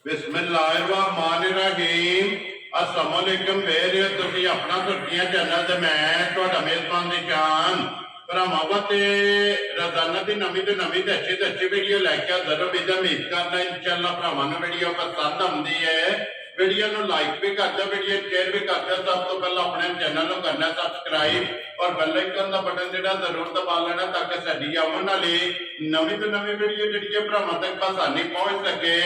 बिस्मिल्लाहिर्रहमानिर्रहीम अस्सलाम वालेकुम मेरे तुसी अपना सुर्खियां चैनल ते मैं तुहाडा मेजबान दी जान भरावां ते रोजाना दी नवीं ते अच्छी वीडियो लैके हाज़र हो। उम्मीद करना इंशाअल्लाह भरावां नूं वीडियो पसंद आउंदी है। वीडियो नूं लाइक भी कर दो, वीडियो शेयर भी कर दो। सब तो पहले अपने चैनल नूं करना सब्सक्राइब और बेल आइकन का बटन जिहड़ा जरूर दबा लेना ताकि साडी आउण वाली नवीं तो नवीं वीडियो जिहड़ी है भरावां तक आसानी पहुंच सके।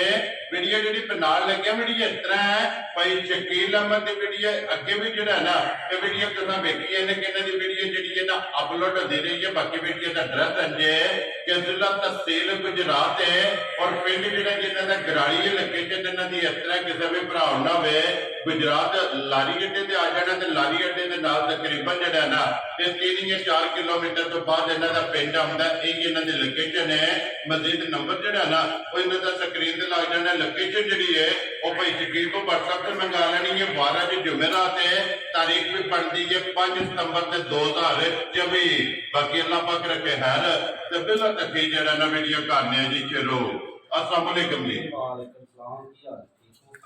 वीडियो जिहड़ी नाल लगे वीडियो इस तरह है भाई शकील अहमद की वीडियो अगे भी जिहड़ा ना ये वीडियो तुहां वेखी है कि इन्हां दी वीडियो जिहड़ी है ना अपलोड होती रही है। बाकी वीडियो का एड्रैस है कि जिला तहसील गुजरात है और पिंड जिहड़ा जिन्हां दा गराली है लोकेशन इन्हां दी इस तरह किसी भी भरा ना होवे गुजरात लारी अड्डे ते आ जाना ते लारी अड्डे दे नाल तकरीबन जिहड़ा ना ते 3 या 4 किलोमीटर तो बाद इन्हां दा पिंड आउंदा है। ये इन्हां दी लोकेशन है। मजीद नंबर जिहड़ा ना वो इन्हां दा स्क्रीन ते लग जाना। लोकेशन जिहड़ी है वो भाई शकील को व्हाट्सएप से मंगा लेनी है। 12 जी जुमेरात है, तारीख भी पड़ती है 5 सितंबर 2024। बाकी अल्लाह पाक रखे खैर ते बिला तकी जिहड़ा ना वीडियो करने जी शुरू। अस्सलाम वालेकुम जी।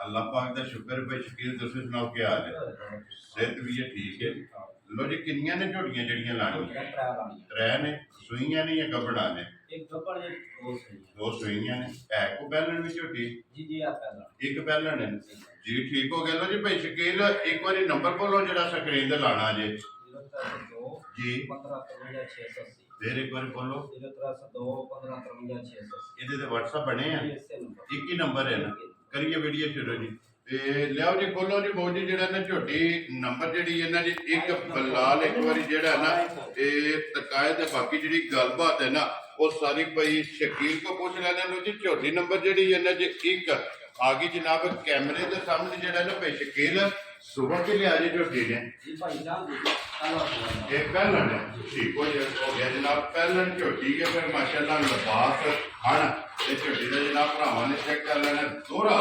अल्लाह पाक दा शुक्र भाई शकील तुसीं सुनाओ क्या हाल है? सेहत भी है ठीक है। लो जी किन्नियां ने झोटियां जड़ियां लानियां? त्रै ने सूइयां ने या गबड़ा ने? दो सूइयां ने है को बैलन भी झोटी एक बैलन है जी ठीक हो गया। लो जी भाई शकील एक बार नंबर बोलो जरा स्क्रीन ते लाना जी जी फिर एक बार बोलो। ये व्हाट्सएप बने हैं एक ही नंबर है ना। करिए वीडियो शुरू जी लियाओ जी खोलो जी बहुत जी जरा ना झोटी नंबर जी इन्हों जी एक बलाल एक बार जरा ना तकाए तो बाकी जी गलबात है ना वो सारी भाई शकील को पूछ लेना जी। झोटी नंबर जी इन्हों जी एक आ गई जनाब कैमरे के सामने जरा ना भाई शकील सुबह के लिया जी झोटी ने पहलन है ठीक हो गया जनाब पहलन झोटी है। फिर माशाल्लाह लबास खान झोटी का जनाब भरावां ने चेक कर लेना दोहरा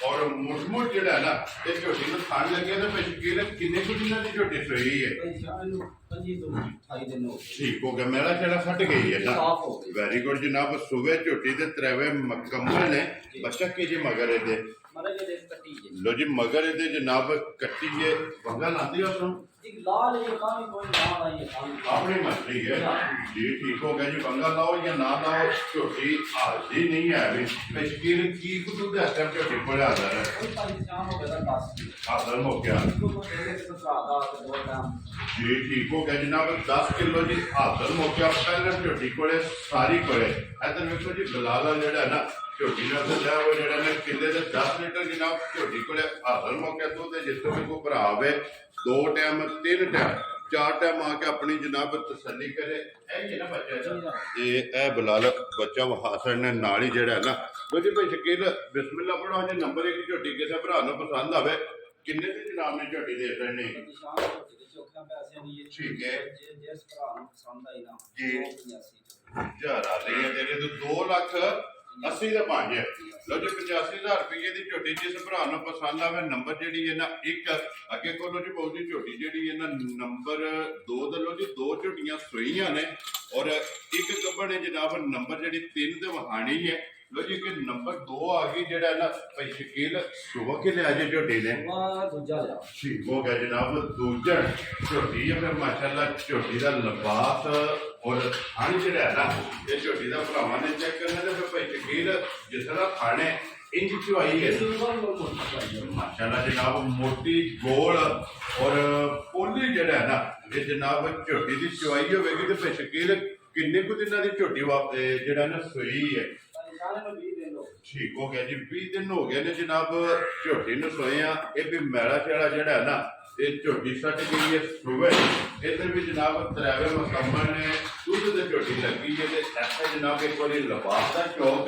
और मुठमुठ जो है ना ये झोटी में खान लगे तो शकील किन्ने कुछ इन्हां दी झोटी सोई है? ठीक हो गया मेरा शेड़ा फट गई है ना। वेरी गुड जनाब सुबह झोटी के त्रैवे मुकम्मल ने। बच्चा की जी मगर ये लो जी मगर ये जनाब कट्टी है वंगा लाती है अपनी मछली है जी ठीक हो गया जी। वंगा लाओ या ना लाओ झोटी हाजरी नहीं है अभी शकील की कुछ झोटी को हाजर है हाजर हो गया जी ठीक हो गया जनाब 10 किलो जी हाजर हो गया पहले झोटी को सारी को इधर देखो जी बलाला जड़ा ना झोटी ने दसा वो जरा ने किले 10 लीटर जनाब झोटी को हाजर मौके तो जिसको भी कोई भरा आवे 2 टाइम 3 टाइम 4 टाइम आके अपनी जनाब तसल्ली करे ना बच्चा ये बलाल बच्चा हासन ने नाल ही जड़ा ना। लो जी भाई शकील बिस्मिल्लाह पढ़ो जी नंबर एक झोटी किसी भरा नूं पसंद आवे किन्ने दी जनाब ने झोटी दे देनी ठीक है जी जरा ले तेरे तो 2,80,000 का 5 है। लो जी 85,000 रुपये की झोटी जिस भरा नूं पसंद आवे नंबर जी है ना एक अगे खोलो जी बहुत जी झोटी जी है ना नंबर 2 दे लो जी 2 झोटियां सोईयां ने और एक गब्बड़ है जनाब नंबर जी 3 ते वहानी है। लो जी कि नंबर 2 आ गई जरा ना भाई शकील सुबह के लिया जी झोटी ने ठीक हो गया जनाब दूजा झोटी है। फिर माशाल्लाह झोटी का लिबास और खान जरा है ना ये झोटी का भरावां ने चेक करना तो फिर भाई शकील जिस तरह खाने इंच चुआई है माशाल्लाह जनाब मोटी गोल और पोली जरा है ना ये जनाब झोटी की चुआई होगी तो भाई शकील किन्ने कुछ इन्हां दी झोटी जरा ना सोई है ठीक हो गया जी 20 दिन हो गए ने जनाब झोटी ने सोया। ये भी मैला शेड़ा जड़ा है ना ये झोटी सट गई है सुबह इधर भी जनाब त्रैवे मुकम्मल ने दूध से झोटी लगी है ऐसा जनाब एक बार लिबास का शौक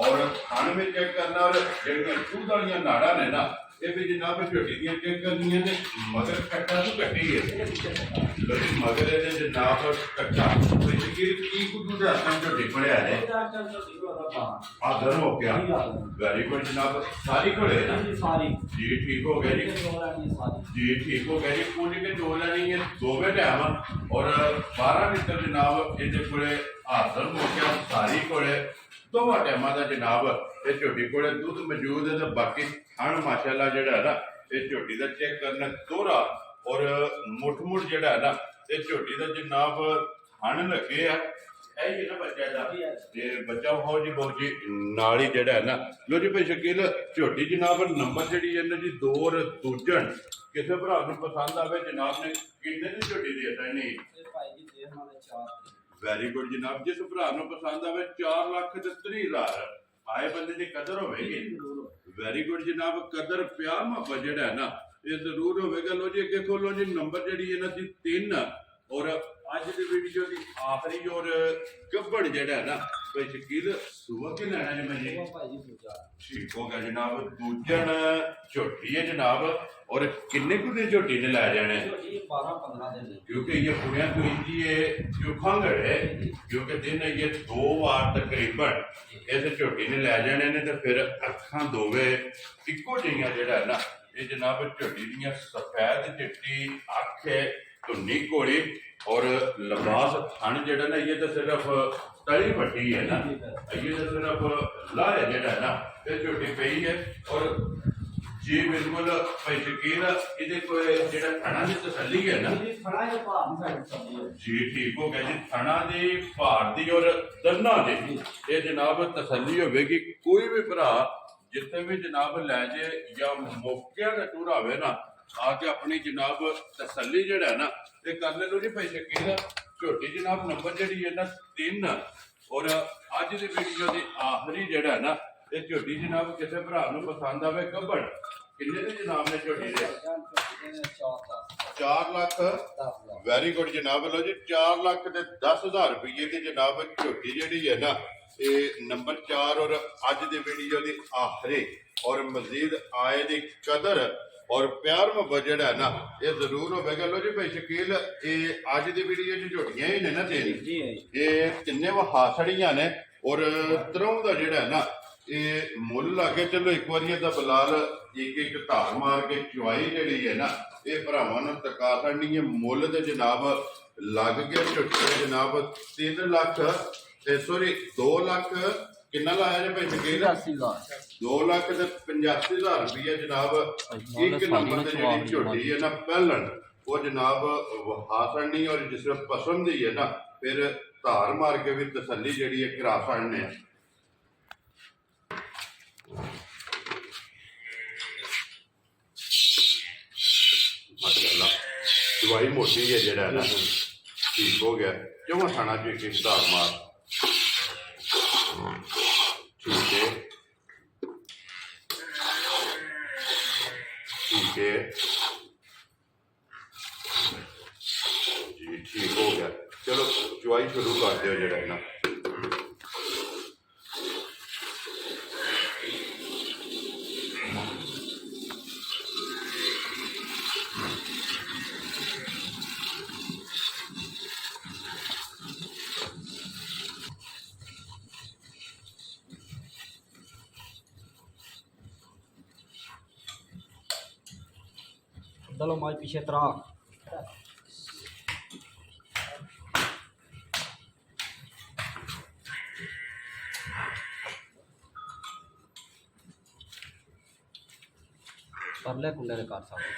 और खाने में चेक करना और जड़ियां दूध वाली नाड़ा ने ना ये भी जनाब झोटी दी चेक करनी है मगर कट्टा तो कट्टी है मगर ये जनाब कट्टा की कुछ झोटी पड़िया है हाजर हो गया वेरी गुड जनाब सारी घोड़े ना जी ठीक हो गया जी ठीक हो गया जी पूरी के 2 लेनी है 2 टाइम और 12 लीटर जनाब ये हाजर हो गया सारी घोड़े ਦੋਵਾਂ ਟਾਈਮਾਂ ਦਾ ਜਨਾਬ ਇਹ ਝੋਟੀ ਕੋਲੇ ਦੁੱਧ ਮੌਜੂਦ ਹੈ। ਤੇ ਬਾਕੀ ਥਣ ਮਾਸ਼ਾਅੱਲਾ ਜਿਹੜਾ ਹੈ ਨਾ ਇਹ ਝੋਟੀ ਦਾ ਚੈੱਕ ਕਰਨਾ ਦੋਹਰਾ ਔਰ ਮੁੱਠ ਜਿਹੜਾ ਹੈ ਨਾ ਇਹ ਝੋਟੀ ਦਾ ਜਨਾਬ ਥਣ ਲੱਗੇ ਆ। ਇਹ ਹੀ ਨਾ ਬੱਚਾ ਦਾ ਤੇ ਬੱਚਾ ਹੋ ਜੀ ਬਹੁਤ ਜੀ ਨਾਲ ਹੀ ਜਿਹੜਾ ਹੈ ਨਾ। ਲੋ ਜੀ ਭਾਈ ਸ਼ਕੀਲ ਝੋਟੀ ਜਨਾਬ ਨੰਬਰ ਜਿਹੜੀ ਇਹਨਾਂ ਦੀ ਦੌਰ ਦੂਜਣ ਕਿਸੇ ਭਰਾ ਨੂੰ ਪਸੰਦ ਆਵੇ ਜਨਾਬ ਨੇ ਕਿੰਨੇ ਦੀ ਝੋਟੀ ਦੇ ਦਿੱਤਾ ਨਹੀਂ ਵੈਰੀ ਗੁੱਡ ਜਨਾਬ। ਜਿਸ ਭਰਾ ਨੂੰ ਪਸੰਦ ਆਵੇ 4,30,000 ਆਏ ਬੰਦੇ ਦੀ ਕਦਰ ਹੋਵੇਗੀ। ਵੈਰੀ ਗੁੱਡ ਜਨਾਬ। ਕਦਰ ਪਿਆਰ ਮੁਹੱਬਤ ਜਿਹੜਾ ਹੈ ਨਾ ਇਹ ਜ਼ਰੂਰ ਹੋਵੇਗਾ। ਲੋ ਜੀ ਅੱਗੇ ਖੋਲੋ ਜੀ ਨੰਬਰ ਜਿਹੜੀ ਇਹਨਾਂ ਦੀ 3 ਔਰ ਅੱਜ ਦੀ ਵੀਡੀਓ ਦੀ ਆਖਰੀ ਔਰ ਗੱਬੜ ਜਿਹੜਾ ਹੈ ਨਾ ਭਾਈ ਸ਼ਕੀਲ ਸੁਬਹ ਕੇ ਲੈਣਾ ਜੀ ਮੈਂ ਜੀ ਠੀਕ ਹੋ ਗਿਆ ਜਨਾਬ। ਦੂਜਣ ਝੋਟੀ ਹੈ ਜਨਾਬ ਔਰ ਕਿੰਨੇ ਕੁ ਦਿਨ ਝੋਟੀ ਨੇ ਲੈ ਜਾਣੇ 12-15 दिन क्योंकि ये पुण्या को ये जो खंगड़ है क्योंकि दिन ये 2 वार तकरीबन ऐसे झोटी ने लै जाने ने तो फिर अखां दोवे इको जिहियां जेहड़ा है ना ये जनाब झोटी दियां सफेद चिट्टी अख है धुन्नी घोड़ी और लिबास थन जेहड़ा ना ये तो सिर्फ तली पट्टी है ना ये तो सिर्फ लाह है जेहड़ा है ना ये झोटी पई है और जी बिल्कुल भाई शकील ਇਹਦੇ ਕੋਈ ਜਿਹੜਾ ਥਣਾ ਦੀ ਤਸੱਲੀ ਹੈ ਨਾ ਜੀ ਠੀਕ ਹੋ ਗਿਆ ਜੀ। ਥਣਾ ਦੀ ਭਾਰ ਦੀ ਔਰ ਦੰਦਾਂ ਦੀ ਇਹ ਜਨਾਬ ਤਸੱਲੀ ਹੋਵੇਗੀ। ਕੋਈ ਵੀ ਭਰਾ ਜਿੱਥੇ ਵੀ ਜਨਾਬ ਲੈ ਜੇ ਜਾਂ ਮੌਕਿਆਂ ਦਾ ਟੂਰ ਆਵੇ ਨਾ ਆ ਕੇ ਆਪਣੀ ਜਨਾਬ ਤਸੱਲੀ ਜਿਹੜਾ ਹੈ ਨਾ ਇਹ ਕਰ ਲੈ ਲੋ ਜੀ ਭਾਈ ਸ਼ਕੀਲ। ਝੋਟੀ ਜਨਾਬ ਨੰਬਰ ਜਿਹੜੀ ਹੈ ਨਾ 3 ਔਰ ਅੱਜ ਦੀ ਵੀਡੀਓ ਦੀ ਆਖਰੀ ਜਿਹੜਾ ਹੈ ਨਾ ਇਹ ਝੋਟੀ ਜਨਾਬ ਕਿਸੇ ਭਰਾ ਨੂੰ ਪਸੰਦ ਆਵੇ ਗੱਬੜ ਕਿੰਨੇ ਦੇ ਜਨਾਬ ਨੇ ਝੋਟੀ ਦੇ 4 ਲੱਖ ਵੈਰੀ ਗੁੱਡ ਜਨਾਬ। ਲੋ ਜੀ 4,10,000 ਰੁਪਏ ਦੀ ਜਨਾਬ ਝੋਟੀ ਜਿਹੜੀ ਹੈ ਨਾ ਇਹ ਨੰਬਰ 4 ਔਰ ਅੱਜ ਦੀ ਵੀਡੀਓ ਦੀ ਆਖਰੀ ਔਰ ਮਜ਼ੀਦ ਆਏ ਦੀ ਕਦਰ ਔਰ ਪਿਆਰ ਮੁਹੱਬਤ ਜਿਹੜਾ ਹੈ ਨਾ ਇਹ ਜ਼ਰੂਰ ਹੋਵੇਗਾ। ਲੋ ਜੀ ਭਾਈ ਸ਼ਕੀਲ ਇਹ ਅੱਜ ਦੀ ਵੀਡੀਓ 'ਚ ਝੋਟੀਆਂ ਹੀ ਨੇ ਨਾ ਤਿੰਨ ਇਹ ਤਿੰਨੇ ਵਹਾਸੜੀਆਂ ਨੇ ਔਰ ਤਰੋਂ ਦਾ ਜਿਹੜਾ ਹੈ ਨਾ ਇਹ ਮੁੱਲ ਲਾ ਕੇ ਚਲੋ ਇੱਕ ਵਾਰੀ ਇਹਦਾ ਬਲਾਲ ਇੱਕ ਧਾਰ ਮਾਰ ਕੇ ਚੁਆਈ ਜਿਹੜੀ ਹੈ ਨਾ ਇਹ ਭਰਾਵਾਂ ਨੂੰ ਤਕਾ ਕਰਨੀ ਹੈ। ਮੁੱਲ ਤੇ ਜਨਾਬ ਲੱਗ ਗਿਆ ਝੋਟੀ ਜਨਾਬ 3 ਲੱਖ ਤੇ ਸੋਰੀ 2 ਲੱਖ ਕਿੰਨਾ ਲਾਇਆ ਜੇ ਭਾਈ ਸ਼ਕੀਲ 2,85,000 ਰੁਪਏ ਜਨਾਬ ਇੱਕ ਨੰਬਰ ਤੇ ਜਿਹੜੀ ਝੋਟੀ ਹੈ ਨਾ ਪਹਿਲਣ ਉਹ ਜਨਾਬ ਵਹਾਸਣੀ ਔਰ ਜਿਸ ਨੂੰ ਪਸੰਦ ਹੀ ਹੈ ਨਾ ਫਿਰ ਧਾਰ ਮਾਰ ਕੇ ਵੀ ਤਸੱਲੀ ਜਿਹੜੀ ਹੈ ਕਰਾ ਸਕਦੇ ਆ। माशाल्लाह दवाई मोटी है जरा ना ठीक हो गया क्यों खाना चाहिए एक धार मार ठीक है जी ठीक हो गया। चलो चुवाई शुरू कर दो जरा ना चलो माज पीछे तरा परले कुंडे कर सकते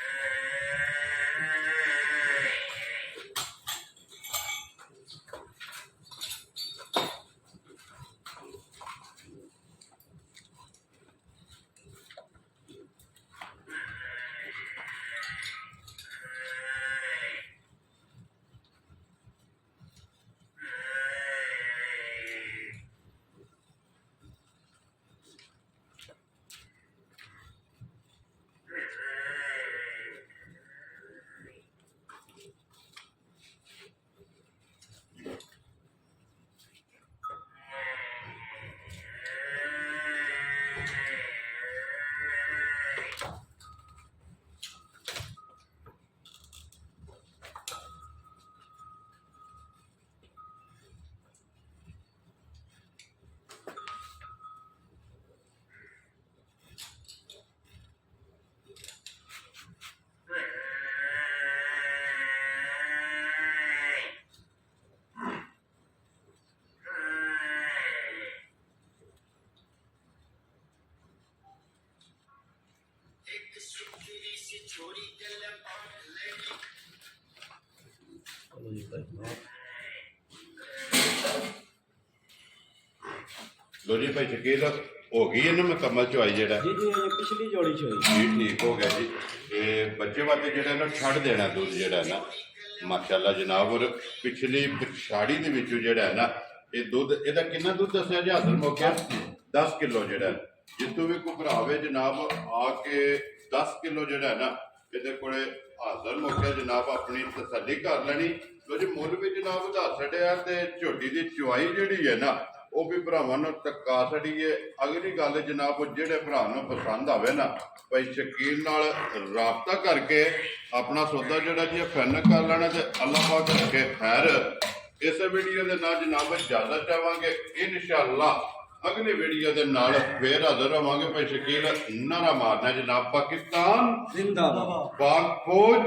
ਚਲੋ ਜੀ ਭਾਈ ਸਾਹਿਬ। ਲੋ ਜੀ ਭਾਈ ਸ਼ਕੀਲ ਹੋ ਗਈ ਇਹਨੂੰ ਮੁਕੰਮਲ ਚੁਆਈ ਜਿਹੜਾ ਜੀ ਜੀ ਇਹ ਪਿਛਲੀ ਜੋੜੀ ਚ ਹੋਈ। ਜੀ ਠੀਕ ਹੋ ਗਿਆ ਜੀ। ਤੇ ਬੱਚੇ ਵਾਸਤੇ ਜਿਹੜਾ ਨਾ ਛੱਡ ਦੇਣਾ ਦੁੱਧ ਜਿਹੜਾ ਨਾ ਮਾਸ਼ਾਅੱਲਾ ਜਨਾਬ। ਔਰ ਪਿਛਲੀ ਪਛਾੜੀ ਦੇ ਵਿੱਚੋਂ ਜਿਹੜਾ ਹੈ ਨਾ ਇਹ ਦੁੱਧ ਇਹਦਾ ਕਿੰਨਾ ਦੁੱਧ ਦੱਸਿਆ ਜੀ ਹਾਜ਼ਰ ਮੌਕਿਆ 10 ਕਿਲੋ ਜਿਹੜਾ ਜਿੱਤੋਂ ਵੀ ਕੋਈ ਭਰਾ ਹੋਵੇ ਜਨਾਬ ਆ ਕੇ 10 ਕਿਲੋ ਜਿਹੜਾ ਹੈ ਨਾ ਇਹਦੇ ਕੋਲੇ ਹਾਜ਼ਰ ਮੌਕਿਆ ਜਨਾਬ ਆਪਣੀ ਤਸੱਲੀ ਕਰ ਲੈਣੀ। ਲੋ ਜੀ ਮੁੱਲ ਵੀ ਜਨਾਬ ਦੱਸ ਛੱਡਿਆ ਤੇ ਝੋਟੀ ਦੀ ਚੁਆਈ ਜਿਹੜੀ ਹੈ ਨਾ ਉਹ ਵੀ ਭਰਾਵਾਂ ਨੂੰ ਟੱਕਾ ਛੜੀਏ। ਅਗਲੀ ਗੱਲ ਜਨਾਬ ਜਿਹੜੇ ਭਰਾ ਨੂੰ ਪਸੰਦ ਆਵੇ ਨਾ ਭਾਈ ਸ਼ਕੀਲ ਨਾਲ ਰਾਬਤਾ ਕਰਕੇ ਆਪਣਾ ਸੌਦਾ ਜਿਹੜਾ ਜੀ ਫਾਈਨਲ ਕਰ ਲੈਣਾ ਤੇ ਅੱਲਾਹ ਪਾਕ ਰੱਖੇ ਖੈਰ। ਇਸ ਵੀਡੀਓ ਦੇ ਨਾਲ ਜਨਾਬ ਜ਼ਿਆਦਾ ਚਾਹਾਂਗੇ ਇਨਸ਼ਾਅੱਲਾ ਅਗਲੀ ਵੀਡੀਓ ਦੇ ਨਾਲ ਫੇਰ ਹਾਜ਼ਰ ਹੋਵਾਂਗੇ। ਭਾਈ ਸ਼ਕੀਲ ਨਾਰਾ ਮਾਰਨਾ ਜਨਾਬ ਪਾਕਿਸਤਾਨ ਜ਼ਿੰਦਾਬਾਦ। ਪਾਕ ਫੌਜ